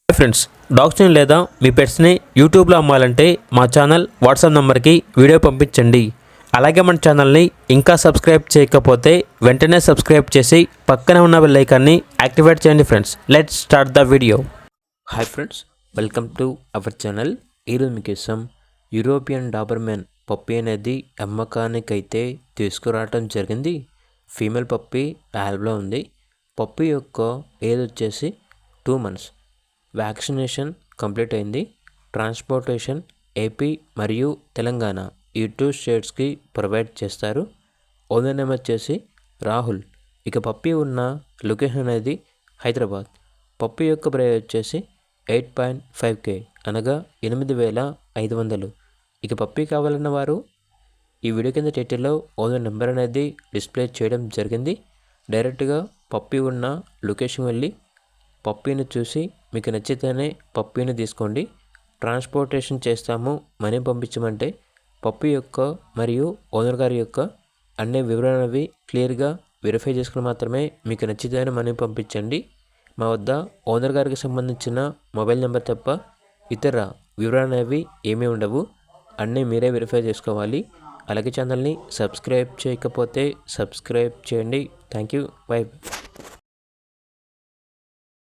Hi friends, డాగ్స్ని లేదా మీ పెట్స్ని యూట్యూబ్లో అమ్మాలంటే మా ఛానల్ వాట్సాప్ నెంబర్కి వీడియో పంపించండి. అలాగే మన ఛానల్ని ఇంకా సబ్స్క్రైబ్ చేయకపోతే వెంటనే సబ్స్క్రైబ్ చేసి పక్కనే ఉన్న బెల్ ఐకాన్ని యాక్టివేట్ చేయండి. Friends, let's start the video. Hi friends, welcome to our channel. ఈరోజు మీకోసం యూరోపియన్ డాబర్మెన్ పప్పీ అనేది అమ్మకానికైతే తీసుకురావడం జరిగింది. ఫీమేల్ పప్పీ యాల్బ్లో ఉంది. పప్పీ యొక్క ఏజ్ వచ్చేసి 2 months. వ్యాక్సినేషన్ కంప్లీట్ అయింది. ట్రాన్స్పోర్టేషన్ ఏపీ మరియు తెలంగాణ ఈ 2 స్టేట్స్కి ప్రొవైడ్ చేస్తారు. ఓనర్ నేమ్ వచ్చేసి రాహుల్. ఇక పప్పీ ఉన్న లొకేషన్ అనేది హైదరాబాద్. పప్పీ యొక్క ప్రైస్ వచ్చేసి 8.5K అనగా 8,500. ఇక పప్పీ కావాలన్న వారు ఈ వీడియో కింద టైటిల్లో ఓనర్ నెంబర్ అనేది డిస్ప్లే చేయడం జరిగింది. డైరెక్ట్గా పప్పీ ఉన్న లొకేషన్ వెళ్ళి పప్పీని చూసి మీకు నచ్చితేనే పప్పీని తీసుకోండి. ట్రాన్స్పోర్టేషన్ చేస్తాము, మనీ పంపించమంటే పప్పీ యొక్క మరియు ఓనర్ గారి యొక్క అన్ని వివరాలవి క్లియర్గా వెరిఫై చేసుకుని మాత్రమే మీకు నచ్చితేనే మనీ పంపించండి. మా వద్ద ఓనర్ గారికి సంబంధించిన మొబైల్ నెంబర్ తప్ప ఇతర వివరాలు అనేవి ఏమీ ఉండవు. అన్నీ మీరే వెరిఫై చేసుకోవాలి. అలాగే ఛానల్ని సబ్స్క్రైబ్ చేయకపోతే సబ్స్క్రైబ్ చేయండి. Thank you. బై.